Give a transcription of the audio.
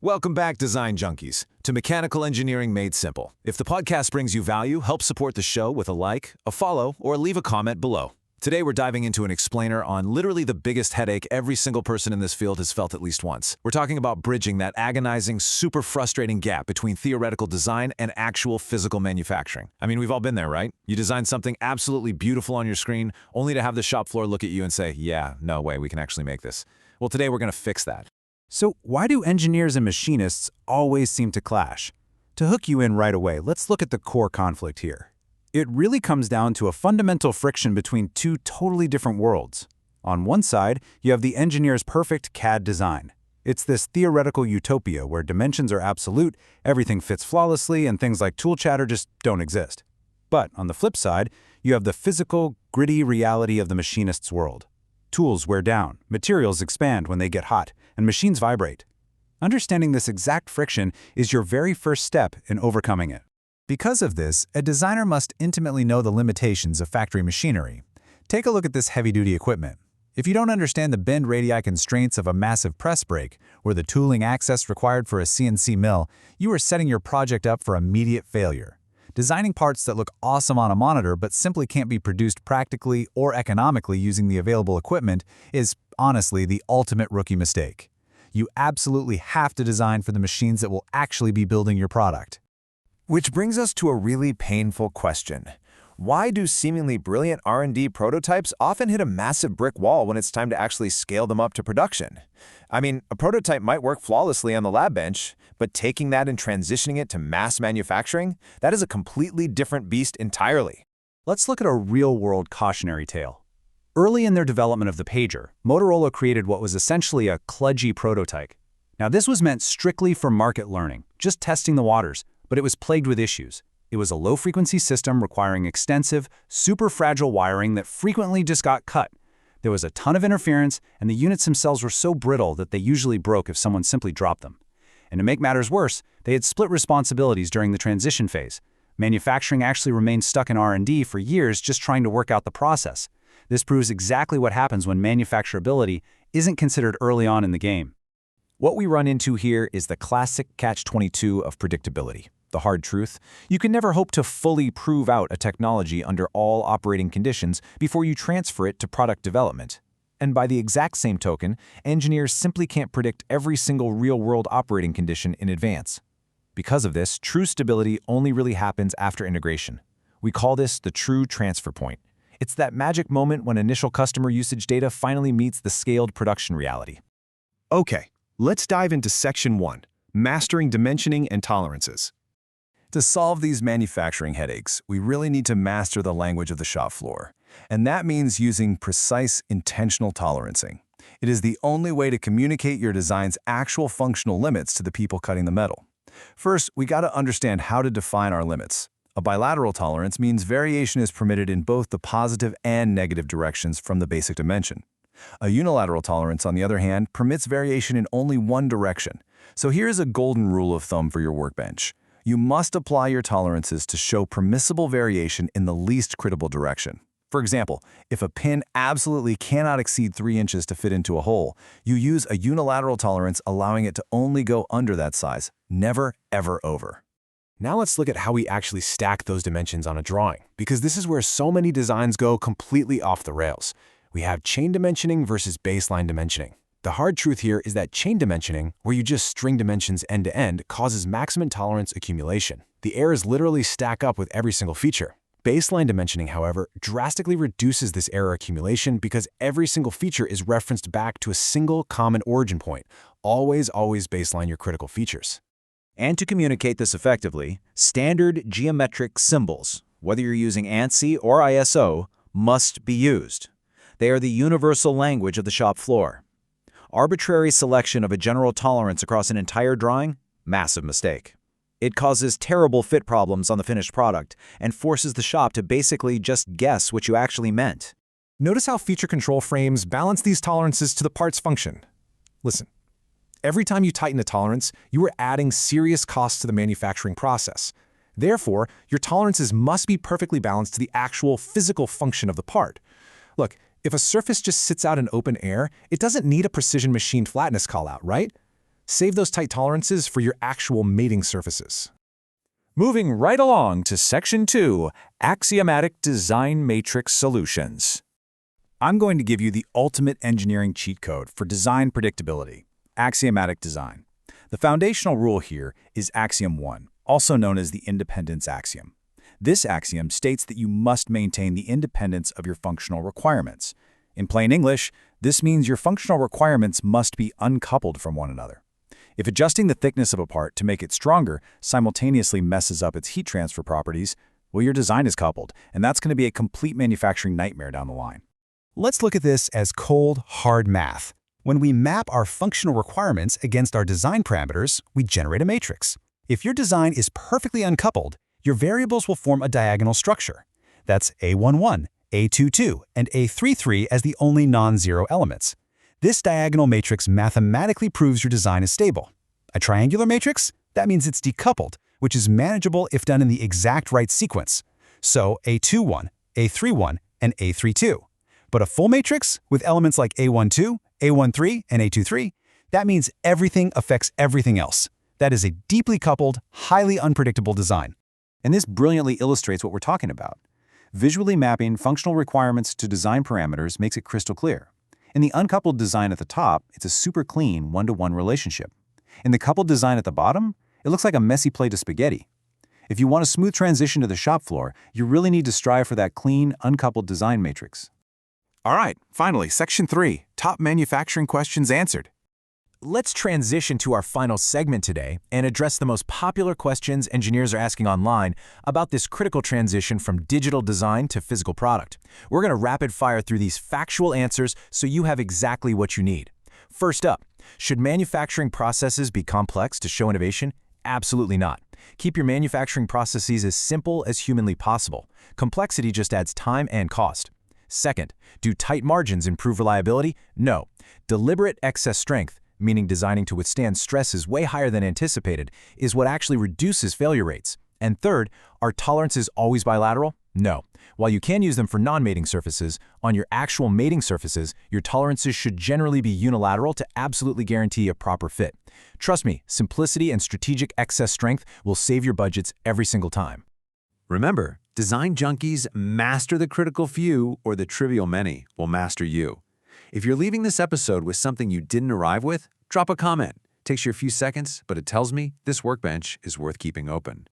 Welcome back, Design Junkies, to Mechanical Engineering Made Simple. If the podcast brings you value, help support the show with a like, a follow, or leave a comment below. Today, we're diving into an explainer on literally the biggest headache every single person in this field has felt at least once. We're talking about bridging that agonizing, super frustrating gap between theoretical design and actual physical manufacturing. I mean, we've all been there, right? You design something absolutely beautiful on your screen, only to have the shop floor look at you and say, yeah, no way, we can actually make this. Well, today we're going to fix that. So why do engineers and machinists always seem to clash? To hook you in right away, let's look at the core conflict here. It really comes down to a fundamental friction between two totally different worlds. On one side, you have the engineer's perfect CAD design. It's this theoretical utopia where dimensions are absolute, everything fits flawlessly, and things like tool chatter just don't exist. But on the flip side, you have the physical, gritty reality of the machinist's world. Tools wear down, materials expand when they get hot, and machines vibrate. Understanding this exact friction is your very first step in overcoming it. Because of this, a designer must intimately know the limitations of factory machinery. Take a look at this heavy-duty equipment. If you don't understand the bend radii constraints of a massive press brake, or the tooling access required for a CNC mill, you are setting your project up for immediate failure. Designing parts that look awesome on a monitor but simply can't be produced practically or economically using the available equipment is, honestly, the ultimate rookie mistake. You absolutely have to design for the machines that will actually be building your product. Which brings us to a really painful question. Why do seemingly brilliant R&D prototypes often hit a massive brick wall when it's time to actually scale them up to production? I mean, a prototype might work flawlessly on the lab bench, but taking that and transitioning it to mass manufacturing, that is a completely different beast entirely. Let's look at a real-world cautionary tale. Early in their development of the pager, Motorola created what was essentially a kludgy prototype. Now, this was meant strictly for market learning, just testing the waters, but it was plagued with issues. It was a low-frequency system requiring extensive, super fragile wiring that frequently just got cut. There was a ton of interference, and the units themselves were so brittle that they usually broke if someone simply dropped them. And to make matters worse, they had split responsibilities during the transition phase. Manufacturing actually remained stuck in R&D for years just trying to work out the process. This proves exactly what happens when manufacturability isn't considered early on in the game. What we run into here is the classic catch-22 of predictability. The hard truth, you can never hope to fully prove out a technology under all operating conditions before you transfer it to product development. And by the exact same token, engineers simply can't predict every single real-world operating condition in advance. Because of this, true stability only really happens after integration. We call this the true transfer point. It's that magic moment when initial customer usage data finally meets the scaled production reality. Okay, let's dive into Section 1, Mastering Dimensioning and Tolerances. To solve these manufacturing headaches, we really need to master the language of the shop floor. And that means using precise, intentional tolerancing. It is the only way to communicate your design's actual functional limits to the people cutting the metal. First, we got to understand how to define our limits. A bilateral tolerance means variation is permitted in both the positive and negative directions from the basic dimension. A unilateral tolerance, on the other hand, permits variation in only one direction. So here's a golden rule of thumb for your workbench. You must apply your tolerances to show permissible variation in the least critical direction. For example, if a pin absolutely cannot exceed 3 inches to fit into a hole, you use a unilateral tolerance allowing it to only go under that size, never ever over. Now let's look at how we actually stack those dimensions on a drawing, because this is where so many designs go completely off the rails. We have chain dimensioning versus baseline dimensioning. The hard truth here is that chain dimensioning, where you just string dimensions end to end, causes maximum tolerance accumulation. The errors literally stack up with every single feature. Baseline dimensioning, however, drastically reduces this error accumulation because every single feature is referenced back to a single common origin point. Always baseline your critical features. And to communicate this effectively, standard geometric symbols, whether you're using ANSI or ISO, must be used. They are the universal language of the shop floor. Arbitrary selection of a general tolerance across an entire drawing? Massive mistake. It causes terrible fit problems on the finished product and forces the shop to basically just guess what you actually meant. Notice how feature control frames balance these tolerances to the part's function. Listen, every time you tighten a tolerance, you are adding serious costs to the manufacturing process. Therefore, your tolerances must be perfectly balanced to the actual physical function of the part. Look, if a surface just sits out in open air, it doesn't need a precision machined flatness callout, right? Save those tight tolerances for your actual mating surfaces. Moving right along to Section 2, Axiomatic Design Matrix Solutions. I'm going to give you the ultimate engineering cheat code for design predictability, axiomatic design. The foundational rule here is Axiom 1, also known as the independence axiom. This axiom states that you must maintain the independence of your functional requirements. In plain English, this means your functional requirements must be uncoupled from one another. If adjusting the thickness of a part to make it stronger simultaneously messes up its heat transfer properties, well, your design is coupled, and that's going to be a complete manufacturing nightmare down the line. Let's look at this as cold, hard math. When we map our functional requirements against our design parameters, we generate a matrix. If your design is perfectly uncoupled, your variables will form a diagonal structure. That's A11, A22, and A33 as the only non-zero elements. This diagonal matrix mathematically proves your design is stable. A triangular matrix? That means it's decoupled, which is manageable if done in the exact right sequence. So A21, A31, and A32. But a full matrix with elements like A12, A13, and A23, that means everything affects everything else. That is a deeply coupled, highly unpredictable design. And this brilliantly illustrates what we're talking about. Visually mapping functional requirements to design parameters makes it crystal clear. In the uncoupled design at the top, it's a super clean one-to-one relationship. In the coupled design at the bottom, it looks like a messy plate of spaghetti. If you want a smooth transition to the shop floor, you really need to strive for that clean, uncoupled design matrix. All right, finally, Section 3, Top Manufacturing Questions Answered. Let's transition to our final segment today and address the most popular questions engineers are asking online about this critical transition from digital design to physical product. We're going to rapid fire through these factual answers so you have exactly what you need. First up, should manufacturing processes be complex to show innovation? Absolutely not. Keep your manufacturing processes as simple as humanly possible. Complexity just adds time and cost. Second, do tight margins improve reliability? No. Deliberate excess strength, meaning designing to withstand stresses way higher than anticipated, is what actually reduces failure rates. And third, are tolerances always bilateral? No. While you can use them for non-mating surfaces, on your actual mating surfaces, your tolerances should generally be unilateral to absolutely guarantee a proper fit. Trust me, simplicity and strategic excess strength will save your budgets every single time. Remember, design junkies master the critical few, or the trivial many will master you. If you're leaving this episode with something you didn't arrive with, drop a comment. Takes you a few seconds, but it tells me this workbench is worth keeping open.